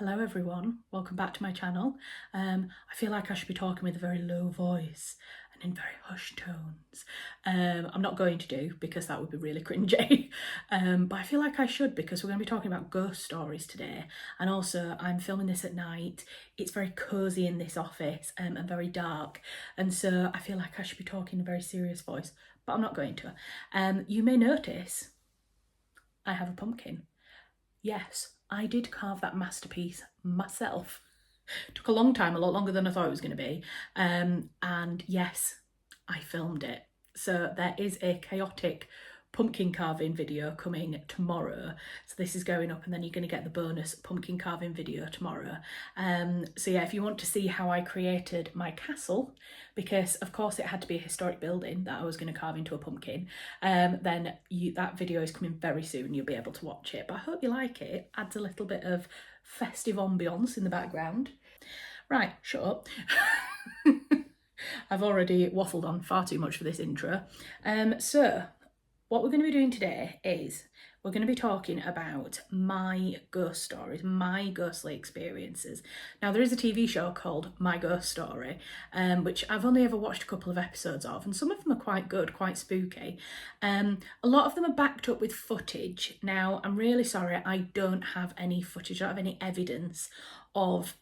Hello everyone, welcome back to my channel. I feel like I should be talking with a very low voice and in very hushed tones. I'm not going to do because that would be really cringy, but I feel like I should because we're going to be talking about ghost stories today, and also I'm filming this at night. It's very cosy in this office and very dark, and so I feel like I should be talking in a very serious voice, but I'm not going to. You may notice I have a pumpkin. Yes, I did carve that masterpiece myself. Took a long time, a lot longer than I thought it was going to be. And yes, I filmed it. So there is a chaotic pumpkin carving video coming tomorrow. So this is going up and then you're going to get the bonus pumpkin carving video tomorrow. So yeah, if you want to see how I created my castle, because of course it had to be a historic building that I was going to carve into a pumpkin, then that video is coming very soon. You'll be able to watch it, but I hope you like it. It adds a little bit of festive ambience in the background. Right, shut up. I've already waffled on far too much for this intro. So what we're going to be doing today is we're going to be talking about my ghost stories, my ghostly experiences. Now, there is a TV show called My Ghost Story, which I've only ever watched a couple of episodes of, and some of them are quite good, quite spooky. A lot of them are backed up with footage. Now, I'm really sorry, I don't have any footage, I don't have any evidence of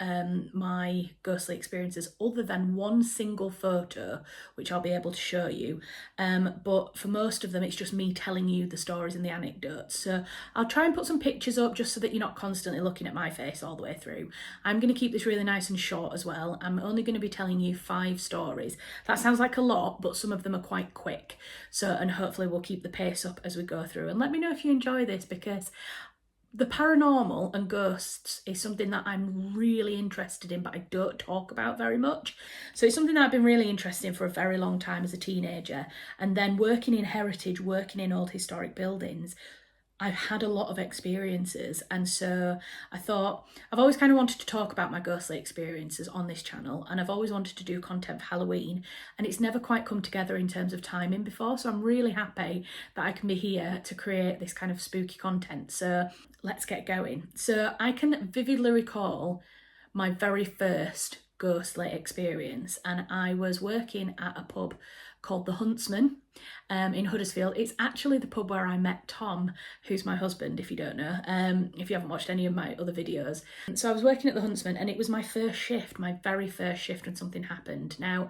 my ghostly experiences other than one single photo which I'll be able to show you, but for most of them it's just me telling you the stories and the anecdotes. So I'll try and put some pictures up just so that you're not constantly looking at my face all the way through. I'm going to keep this really nice and short as well. I'm only going to be telling you 5 stories. That sounds like a lot, but some of them are quite quick, so and hopefully we'll keep the pace up as we go through. And let me know if you enjoy this, because the paranormal and ghosts is something that I'm really interested in, but I don't talk about very much. So it's something that I've been really interested in for a very long time as a teenager. And then working in heritage, working in old historic buildings, I've had a lot of experiences, and so I thought I've always kind of wanted to talk about my ghostly experiences on this channel, and I've always wanted to do content for Halloween, and it's never quite come together in terms of timing before, so I'm really happy that I can be here to create this kind of spooky content. So let's get going. So I can vividly recall my very first ghostly experience, and I was working at a pub called the Huntsman in Huddersfield. It's actually the pub where I met Tom, who's my husband, if you don't know, if you haven't watched any of my other videos. So I was working at the Huntsman, and it was my first shift, my very first shift, when something happened. Now,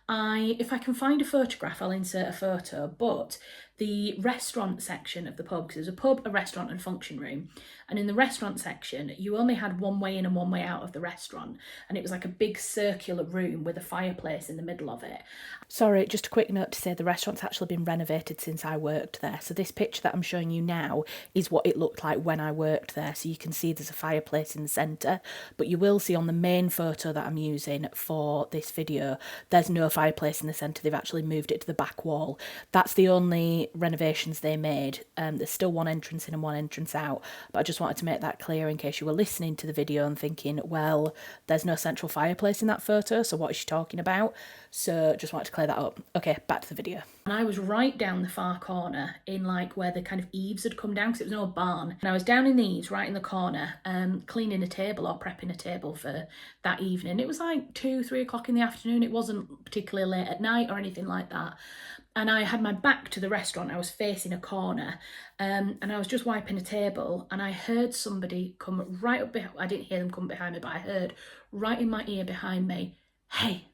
if I can find a photograph, I'll insert a photo, but the restaurant section of the pub, because there's a pub, a restaurant and function room, and in the restaurant section you only had one way in and one way out of the restaurant, and it was like a big circular room with a fireplace in the middle of it. Sorry, just a quick note to say the restaurant's actually been renovated since I worked there, so this picture that I'm showing you now is what it looked like when I worked there. So you can see there's a fireplace in the centre, but you will see on the main photo that I'm using for this video there's no fireplace in the centre. They've actually moved it to the back wall. That's the only renovations they made. There's still one entrance in and one entrance out, but I just wanted to make that clear in case you were listening to the video and thinking, well, there's no central fireplace in that photo, so what is she talking about? So just wanted to clear that up. Okay, back to the video. And I was right down the far corner in like where the kind of eaves had come down, because it was an old barn, and I was down in the eaves right in the corner, cleaning a table or prepping a table for that evening. It was like 2-3 o'clock in the afternoon. It wasn't particularly late at night or anything like that, and I had my back to the restaurant. I was facing a corner, and I was just wiping a table, and I heard somebody come right up behind. I didn't hear them come behind me, but I heard right in my ear behind me, "Hey."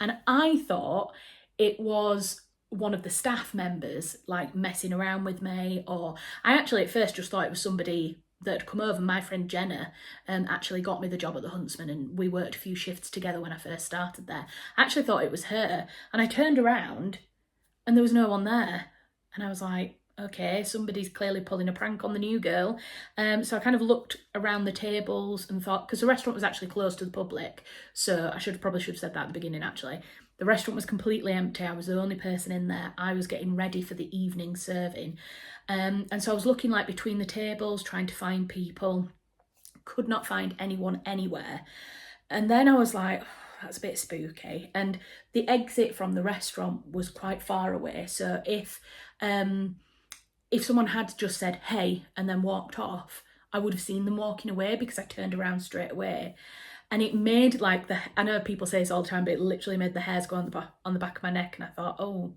And I thought it was one of the staff members like messing around with me, or I actually at first just thought it was somebody that had come over. My friend Jenna actually got me the job at the Huntsman, and we worked a few shifts together when I first started there. I actually thought it was her, and I turned around and there was no one there, and I was like, okay, somebody's clearly pulling a prank on the new girl. So I kind of looked around the tables and thought, because the restaurant was actually closed to the public, so I probably should have said that at the beginning actually. The restaurant was completely empty. I was the only person in there. I was getting ready for the evening serving. And so I was looking like between the tables, trying to find people. Could not find anyone anywhere. And then I was like, that's a bit spooky. And the exit from the restaurant was quite far away. So if someone had just said, "Hey," and then walked off, I would have seen them walking away because I turned around straight away. And it made like I know people say this all the time, but it literally made the hairs go on the back of my neck. And I thought, oh,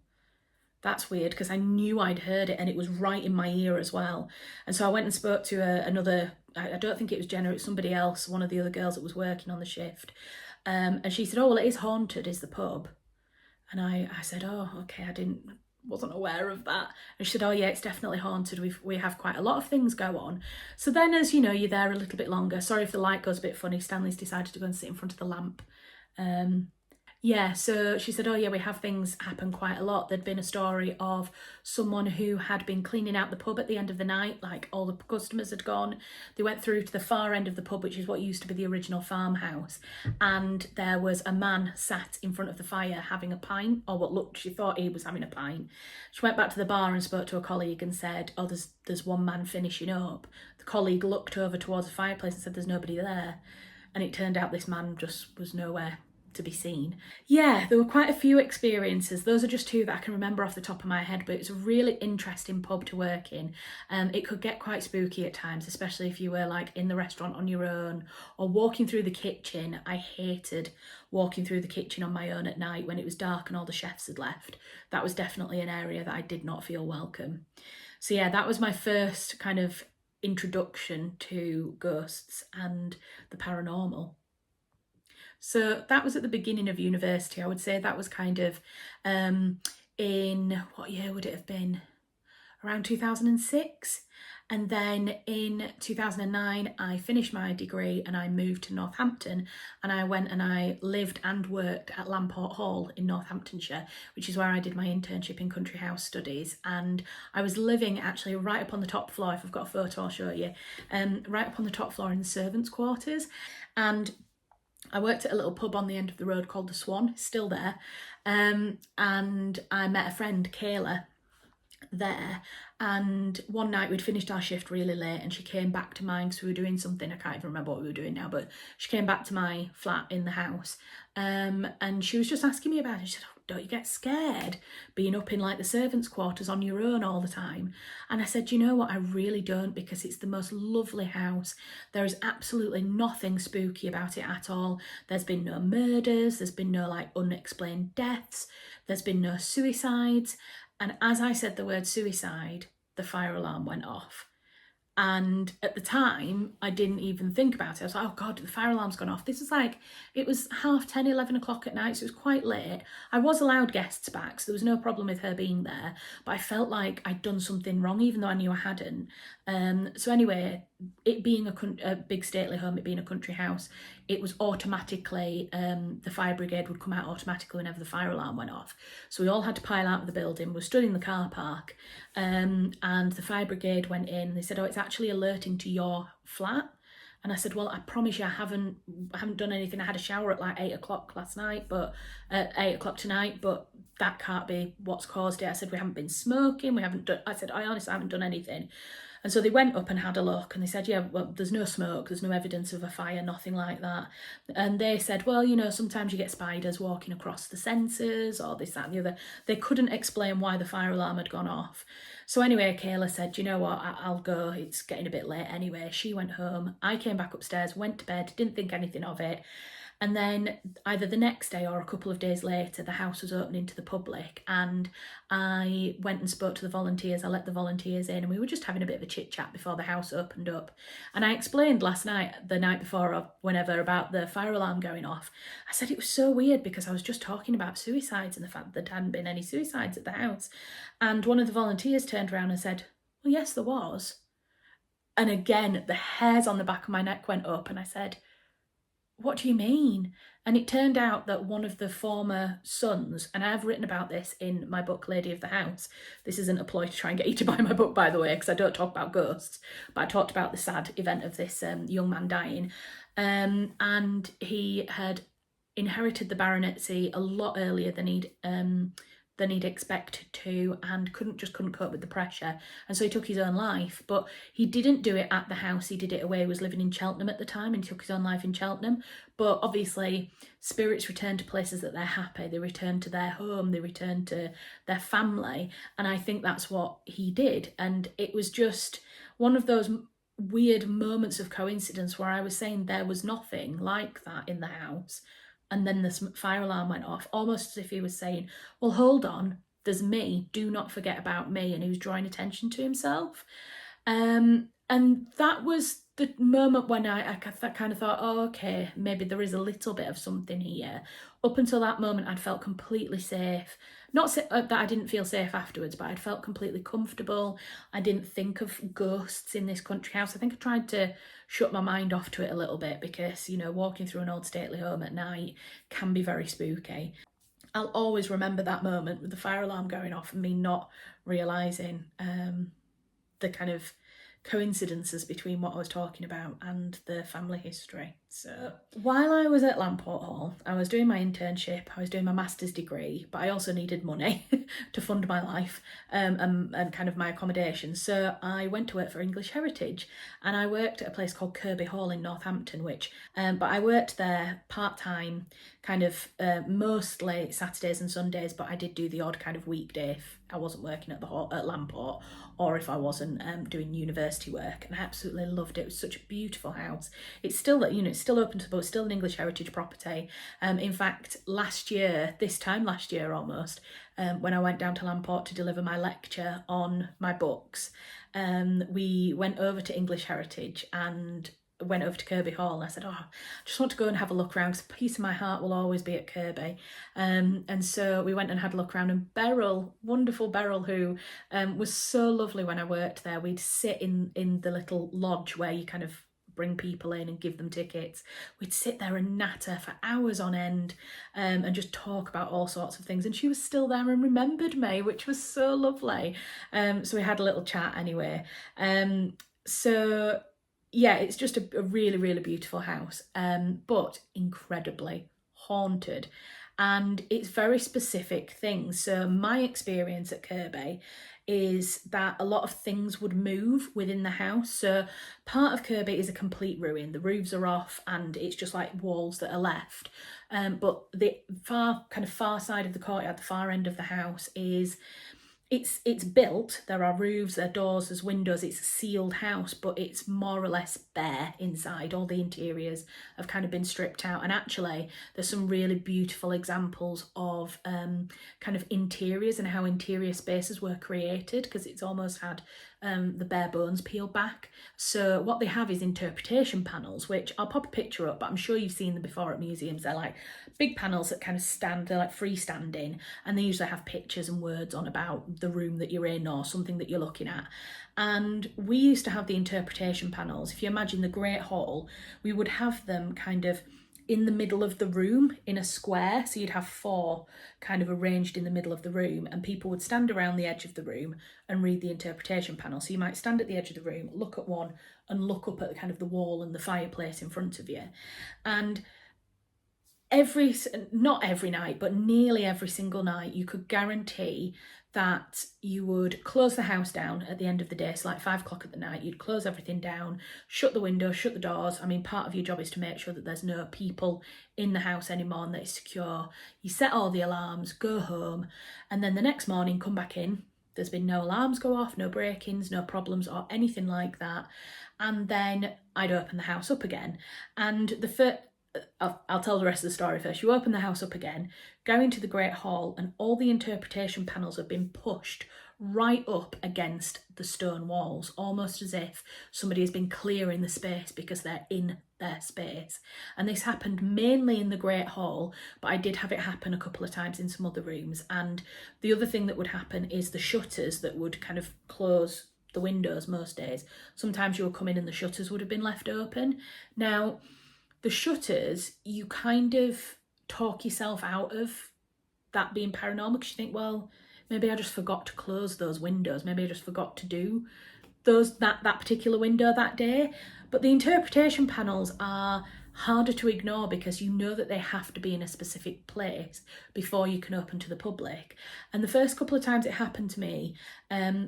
that's weird, because I knew I'd heard it and it was right in my ear as well. And so I went and spoke to another, I don't think it was Jenna, it's somebody else, one of the other girls that was working on the shift. And she said, oh, well, it is haunted, is the pub. And I said, oh, okay, wasn't aware of that. And she said, oh yeah, it's definitely haunted. We have quite a lot of things go on. So then, as you know, you're there a little bit longer. Sorry if the light goes a bit funny. Stanley's decided to go and sit in front of the lamp. Yeah, so she said, oh yeah, we have things happen quite a lot. There'd been a story of someone who had been cleaning out the pub at the end of the night, like all the customers had gone. They went through to the far end of the pub, which is what used to be the original farmhouse. And there was a man sat in front of the fire having a pint, or what looked, she thought he was having a pint. She went back to the bar and spoke to a colleague and said, oh, there's one man finishing up. The colleague looked over towards the fireplace and said, there's nobody there. And it turned out this man just was nowhere to be seen. Yeah, there were quite a few experiences. Those are just two that I can remember off the top of my head, but it's a really interesting pub to work in. It could get quite spooky at times, especially if you were like in the restaurant on your own or walking through the kitchen. I hated walking through the kitchen on my own at night when it was dark and all the chefs had left. That was definitely an area that I did not feel welcome. So yeah, that was my first kind of introduction to ghosts and the paranormal. So that was at the beginning of university. I would say that was kind of in, what year would it have been? Around 2006. And then in 2009, I finished my degree and I moved to Northampton, and I went and I lived and worked at Lamport Hall in Northamptonshire, which is where I did my internship in country house studies. And I was living actually right up on the top floor. If I've got a photo, I'll show you. Right up on the top floor in the servants' quarters. And I worked at a little pub on the end of the road called the Swan, still there, and I met a friend, Kayla, there. And one night we'd finished our shift really late and she came back to mine because we were doing something, I can't even remember what we were doing now, but she came back to my flat in the house, and she was just asking me about it. She said, oh, don't you get scared being up in like the servants' quarters on your own all the time? And I said, you know what, I really don't, because it's the most lovely house. There is absolutely nothing spooky about it at all. There's been no murders, there's been no like unexplained deaths, there's been no suicides. And as I said the word suicide, the fire alarm went off. And at the time, I didn't even think about it. I was like, oh God, the fire alarm's gone off. This is like, it was 10:30, 11 o'clock at night, so it was quite late. I was allowed guests back, so there was no problem with her being there. But I felt like I'd done something wrong, even though I knew I hadn't. So anyway, it being a big stately home, it being a country house, it was automatically, the fire brigade would come out automatically whenever the fire alarm went off. So we all had to pile out of the building. We stood in the car park, and the fire brigade went in. They said, oh, it's actually alerting to your flat. And I said, well, I promise you I haven't done anything. I had a shower at like 8 o'clock last night, but at 8 o'clock tonight, but that can't be what's caused it. I said, we haven't been smoking, I said, I honestly haven't done anything. And so they went up and had a look and they said, yeah, well, there's no smoke, there's no evidence of a fire, nothing like that. And they said, well, you know, sometimes you get spiders walking across the sensors or this, that and the other. They couldn't explain why the fire alarm had gone off. So anyway, Kayla said, you know what, I'll go, it's getting a bit late anyway. She went home, I came back upstairs, went to bed, didn't think anything of it. And then either the next day or a couple of days later, the house was opening to the public and I went and spoke to the volunteers. I let the volunteers in and we were just having a bit of a chit chat before the house opened up. And I explained the night before or whenever, about the fire alarm going off. I said it was so weird because I was just talking about suicides and the fact that there hadn't been any suicides at the house. And one of the volunteers turned around and said, well, yes, there was. And again, the hairs on the back of my neck went up and I said, what do you mean? And it turned out that one of the former sons, and I've written about this in my book, Lady of the House. This isn't a ploy to try and get you to buy my book, by the way, because I don't talk about ghosts, but I talked about the sad event of this young man dying. And he had inherited the baronetcy a lot earlier than he'd expected to, and couldn't cope with the pressure, and so he took his own life. But he didn't do it at the house, he did it away. He was living in Cheltenham at the time and he took his own life in Cheltenham. But obviously spirits return to places that they're happy, they return to their home, they return to their family, and I think that's what he did. And it was just one of those weird moments of coincidence where I was saying there was nothing like that in the house, and then the fire alarm went off, almost as if he was saying, well, hold on, there's me, do not forget about me, and he was drawing attention to himself. And that was the moment when I kind of thought, oh, okay, maybe there is a little bit of something here. Up until that moment, I'd felt completely safe. Not that I didn't feel safe afterwards, but I'd felt completely comfortable. I didn't think of ghosts in this country house. I think I tried to shut my mind off to it a little bit because, you know, walking through an old stately home at night can be very spooky. I'll always remember that moment with the fire alarm going off and me not realising the kind of coincidences between what I was talking about and the family history. So while I was at Lamport Hall, I was doing my internship, I was doing my master's degree, but I also needed money to fund my life and kind of my accommodation. So I went to work for English Heritage, and I worked at a place called Kirby Hall in Northampton, but I worked there part-time, kind of mostly Saturdays and Sundays, but I did do the odd kind of weekday if I wasn't working at the hall, at Lamport, or if I wasn't doing university work. And I absolutely loved it. It was such a beautiful house. It's still, you know, it's still open to the public, still an English Heritage property. In fact, this time last year almost, when I went down to Lamport to deliver my lecture on my books, we went over to English Heritage and went over to Kirby Hall, and I said, oh, I just want to go and have a look around because a piece of my heart will always be at Kirby. And so we went and had a look around, and Beryl, wonderful Beryl, who was so lovely when I worked there. We'd sit in the little lodge where you kind of bring people in and give them tickets. We'd sit there and natter for hours on end and just talk about all sorts of things. And she was still there and remembered me, which was so lovely. So we had a little chat anyway. So yeah, it's just a really, really beautiful house, but incredibly haunted. And it's very specific things. So my experience at Kirby is that a lot of things would move within the house. So part of Kirby is a complete ruin. The roofs are off and it's just like walls that are left. But the far side of the courtyard, the far end of the house is... It's built, there are roofs, there are doors, there's windows, it's a sealed house, but it's more or less bare inside. All the interiors have kind of been stripped out, and actually there's some really beautiful examples of kind of interiors and how interior spaces were created, because it's almost had the bare bones peeled back. So what they have is interpretation panels, which I'll pop a picture up, but I'm sure you've seen them before at museums. They're like big panels that kind of stand, they're like freestanding, and they usually have pictures and words on about the room that you're in or something that you're looking at. And we used to have the interpretation panels. If you imagine the Great Hall, we would have them kind of in the middle of the room in a square. So you'd have 4 kind of arranged in the middle of the room, and people would stand around the edge of the room and read the interpretation panel. So you might stand at the edge of the room, look at one, and look up at kind of the wall and the fireplace in front of you. And not every night, but nearly every single night, you could guarantee that you would close the house down at the end of the day. So like 5 o'clock at the night, you'd close everything down, shut the windows, shut the doors. I mean, part of your job is to make sure that there's no people in the house anymore and that it's secure. You set all the alarms, go home, and then the next morning come back in. There's been no alarms go off, no break-ins, no problems or anything like that. And then I'd open the house up again. And I'll tell the rest of the story first. You open the house up again, go into the Great Hall, and all the interpretation panels have been pushed right up against the stone walls, almost as if somebody has been clearing the space because they're in their space. And this happened mainly in the Great Hall, but I did have it happen a couple of times in some other rooms. And the other thing that would happen is the shutters that would kind of close the windows most days. Sometimes you would come in and the shutters would have been left open. Now, the shutters, you kind of talk yourself out of that being paranormal, because you think, well, maybe I just forgot to close those windows. Maybe I just forgot to do that particular window that day. But the interpretation panels are harder to ignore because you know that they have to be in a specific place before you can open to the public. And the first couple of times it happened to me,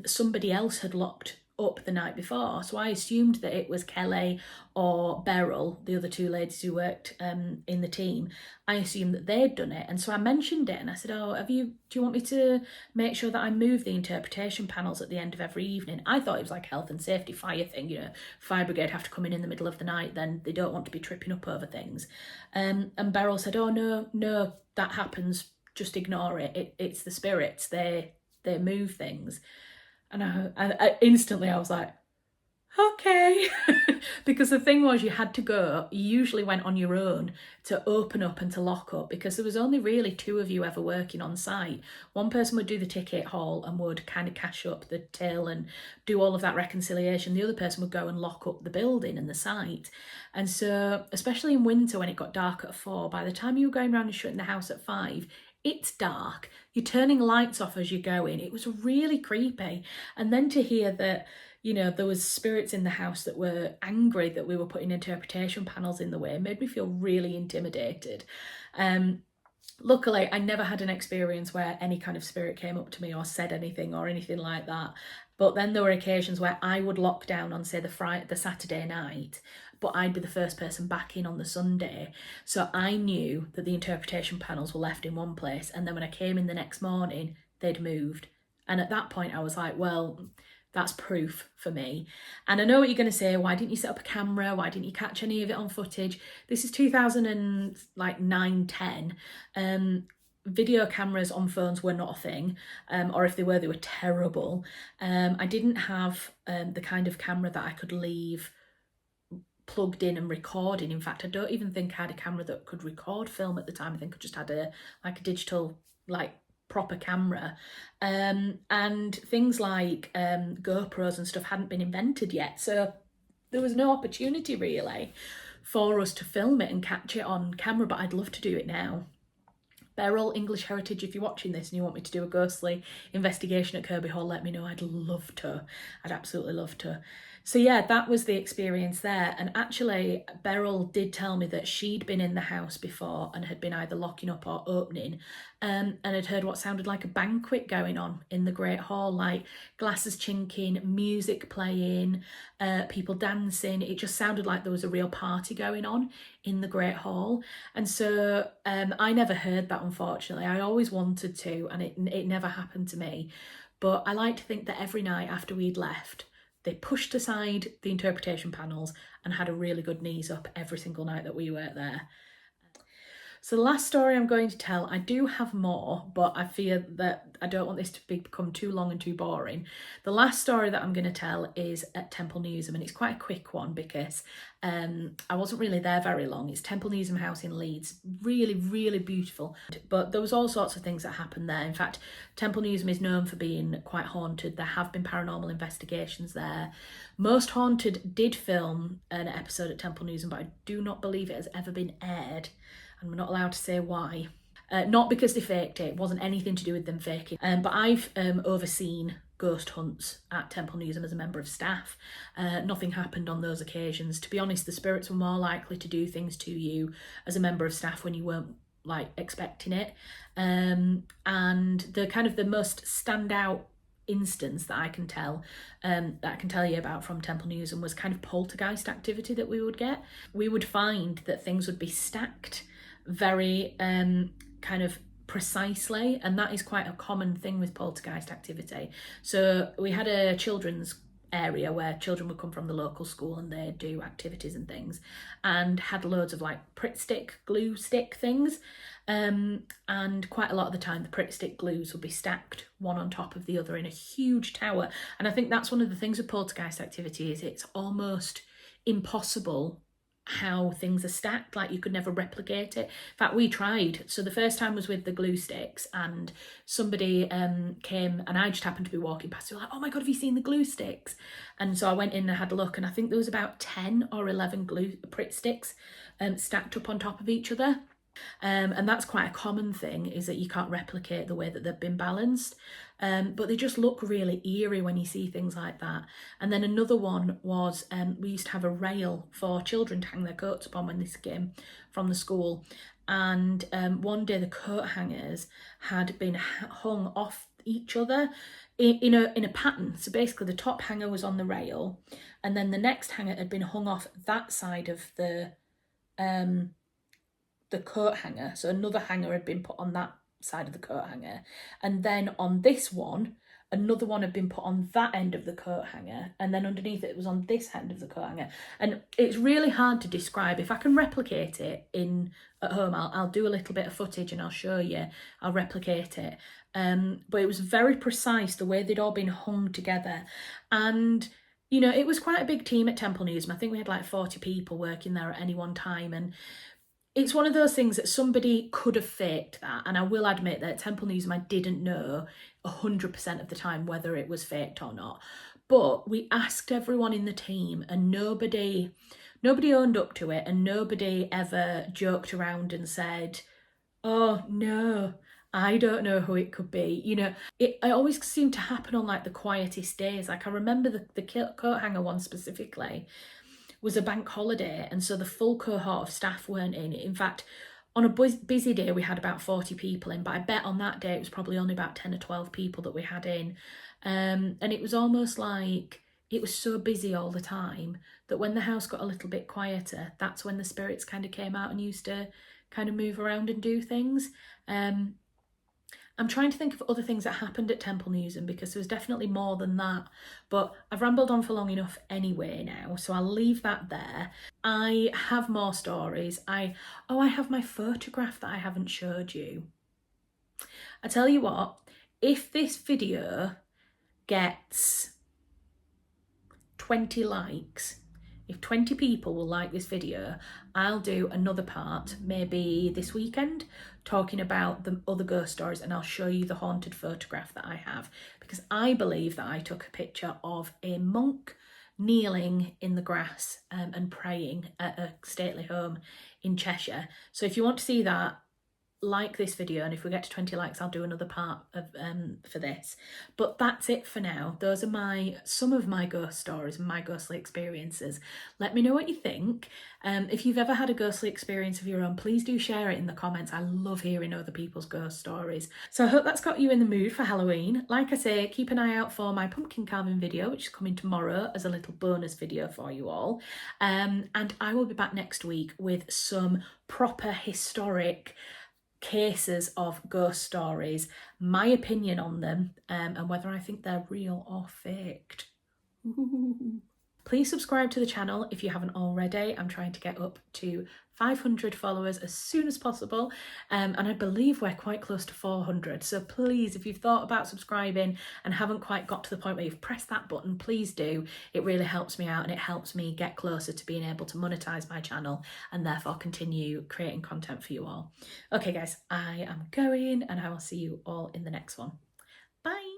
somebody else had locked up the night before. So I assumed that it was Kelly or Beryl, the other two ladies who worked in the team. I assumed that they'd done it. And so I mentioned it and I said, oh, do you want me to make sure that I move the interpretation panels at the end of every evening? I thought it was like a health and safety fire thing, you know, fire brigade have to come in the middle of the night, then they don't want to be tripping up over things. And Beryl said, oh, no, that happens. Just ignore it. It's the spirits. They move things. And I instantly I was like, okay. Because the thing was, you had to go, you usually went on your own to open up and to lock up, because there was only really two of you ever working on site. One person would do the ticket haul and would kind of cash up the till and do all of that reconciliation. The other person would go and lock up the building and the site. And so, especially in winter when it got dark at 4, by the time you were going around and shutting the house at 5, it's dark. You're turning lights off as you go in. It was really creepy. And then to hear that, you know, there was spirits in the house that were angry that we were putting interpretation panels in the way made me feel really intimidated. Luckily, I never had an experience where any kind of spirit came up to me or said anything or anything like that. But then there were occasions where I would lock down on, say, the Saturday night, but I'd be the first person back in on the Sunday. So I knew that the interpretation panels were left in one place. And then when I came in the next morning, they'd moved. And at that point, I was like, well, that's proof for me. And I know what you're going to say. Why didn't you set up a camera? Why didn't you catch any of it on footage? This is 2009-10. Video cameras on phones were not a thing, or if they were terrible. I didn't have the kind of camera that I could leave plugged in and recording. In fact, I don't even think I had a camera that could record film at the time. I think I just had a digital proper camera, and things like GoPros and stuff hadn't been invented yet, so there was no opportunity really for us to film it and catch it on camera. But I'd love to do it now. Beryl, English Heritage, if you're watching this and you want me to do a ghostly investigation at Kirby Hall, let me know. I'd love to. I'd absolutely love to. So yeah, that was the experience there. And actually, Beryl did tell me that she'd been in the house before and had been either locking up or opening, and had heard what sounded like a banquet going on in the Great Hall, like glasses chinking, music playing, people dancing. It just sounded like there was a real party going on in the Great Hall. And so I never heard that, unfortunately. I always wanted to, and it never happened to me. But I like to think that every night after we'd left, they pushed aside the interpretation panels and had a really good knees up every single night that we were there. So the last story I'm going to tell, I do have more, but I fear that I don't want this to become too long and too boring. The last story that I'm going to tell is at Temple Newsham, and it's quite a quick one because I wasn't really there very long. It's Temple Newsham House in Leeds. Really, really beautiful. But there was all sorts of things that happened there. In fact, Temple Newsham is known for being quite haunted. There have been paranormal investigations there. Most Haunted did film an episode at Temple Newsham, but I do not believe it has ever been aired. And we're not allowed to say why. Not because they faked it wasn't anything to do with them faking. But I've overseen ghost hunts at Temple Newsham as a member of staff. Nothing happened on those occasions. To be honest, the spirits were more likely to do things to you as a member of staff when you weren't expecting it. And the most standout instance that I can tell you about from Temple Newsham was kind of poltergeist activity that we would get. We would find that things would be stacked very kind of precisely, and that is quite a common thing with poltergeist activity. So we had a children's area where children would come from the local school and they'd do activities and things, and had loads of Pritt stick, glue stick things, and quite a lot of the time the Pritt stick glues would be stacked one on top of the other in a huge tower. And I think that's one of the things with poltergeist activity is it's almost impossible how things are stacked. You could never replicate it. In fact, we tried. So the first time was with the glue sticks, and somebody came, and I just happened to be walking past. They were like, oh my god, have you seen the glue sticks? And so I went in and had a look, and I think there was about 10 or 11 Pritt sticks stacked up on top of each other. And that's quite a common thing, is that you can't replicate the way that they've been balanced. But they just look really eerie when you see things like that. And then another one was, we used to have a rail for children to hang their coats upon when they came from the school. And one day the coat hangers had been hung off each other in a pattern. So basically the top hanger was on the rail, and then the next hanger had been hung off that side of the coat hanger. So another hanger had been put on that side of the coat hanger, and then on this one another one had been put on that end of the coat hanger, and then underneath it was on this end of the coat hanger. And it's really hard to describe. If I can replicate it at home, I'll do a little bit of footage and I'll show you. I'll replicate it. But it was very precise the way they'd all been hung together. And you know, it was quite a big team at Temple Newsam. I think we had like 40 people working there at any one time, and it's one of those things that somebody could have faked that. And I will admit that at Temple Newsam I didn't know 100% of the time whether it was faked or not. But we asked everyone in the team, and nobody owned up to it, and nobody ever joked around and said, oh no, I don't know who it could be. You know, it always seemed to happen on like the quietest days. Like I remember the coat hanger one specifically was a bank holiday, and so the full cohort of staff weren't in. In fact, on a busy day we had about 40 people in, but I bet on that day it was probably only about 10 or 12 people that we had in. And it was almost like it was so busy all the time that when the house got a little bit quieter, that's when the spirits kind of came out and used to kind of move around and do things. I'm trying to think of other things that happened at Temple Newsam, because there was definitely more than that. But I've rambled on for long enough anyway now, so I'll leave that there. I have more stories. I have my photograph that I haven't showed you. I tell you what, if this video gets 20 likes, if 20 people will like this video, I'll do another part, maybe this weekend, talking about the other ghost stories, and I'll show you the haunted photograph that I have, because I believe that I took a picture of a monk kneeling in the grass and praying at a stately home in Cheshire. So if you want to see that, like this video, and if we get to 20 likes I'll do another part of for this. But that's it for now. Those are some of my ghost stories and my ghostly experiences. Let me know what you think. If you've ever had a ghostly experience of your own, please do share it in the comments. I love hearing other people's ghost stories. So I hope that's got you in the mood for Halloween. Like I say, keep an eye out for my pumpkin carving video, which is coming tomorrow as a little bonus video for you all. And I will be back next week with some proper historic cases of ghost stories, my opinion on them, and whether I think they're real or faked. Ooh. Please subscribe to the channel if you haven't already. I'm trying to get up to 500 followers as soon as possible, and I believe we're quite close to 400. So please, if you've thought about subscribing and haven't quite got to the point where you've pressed that button, please do. It really helps me out, and it helps me get closer to being able to monetize my channel and therefore continue creating content for you all. Okay guys, I am going, and I will see you all in the next one. Bye.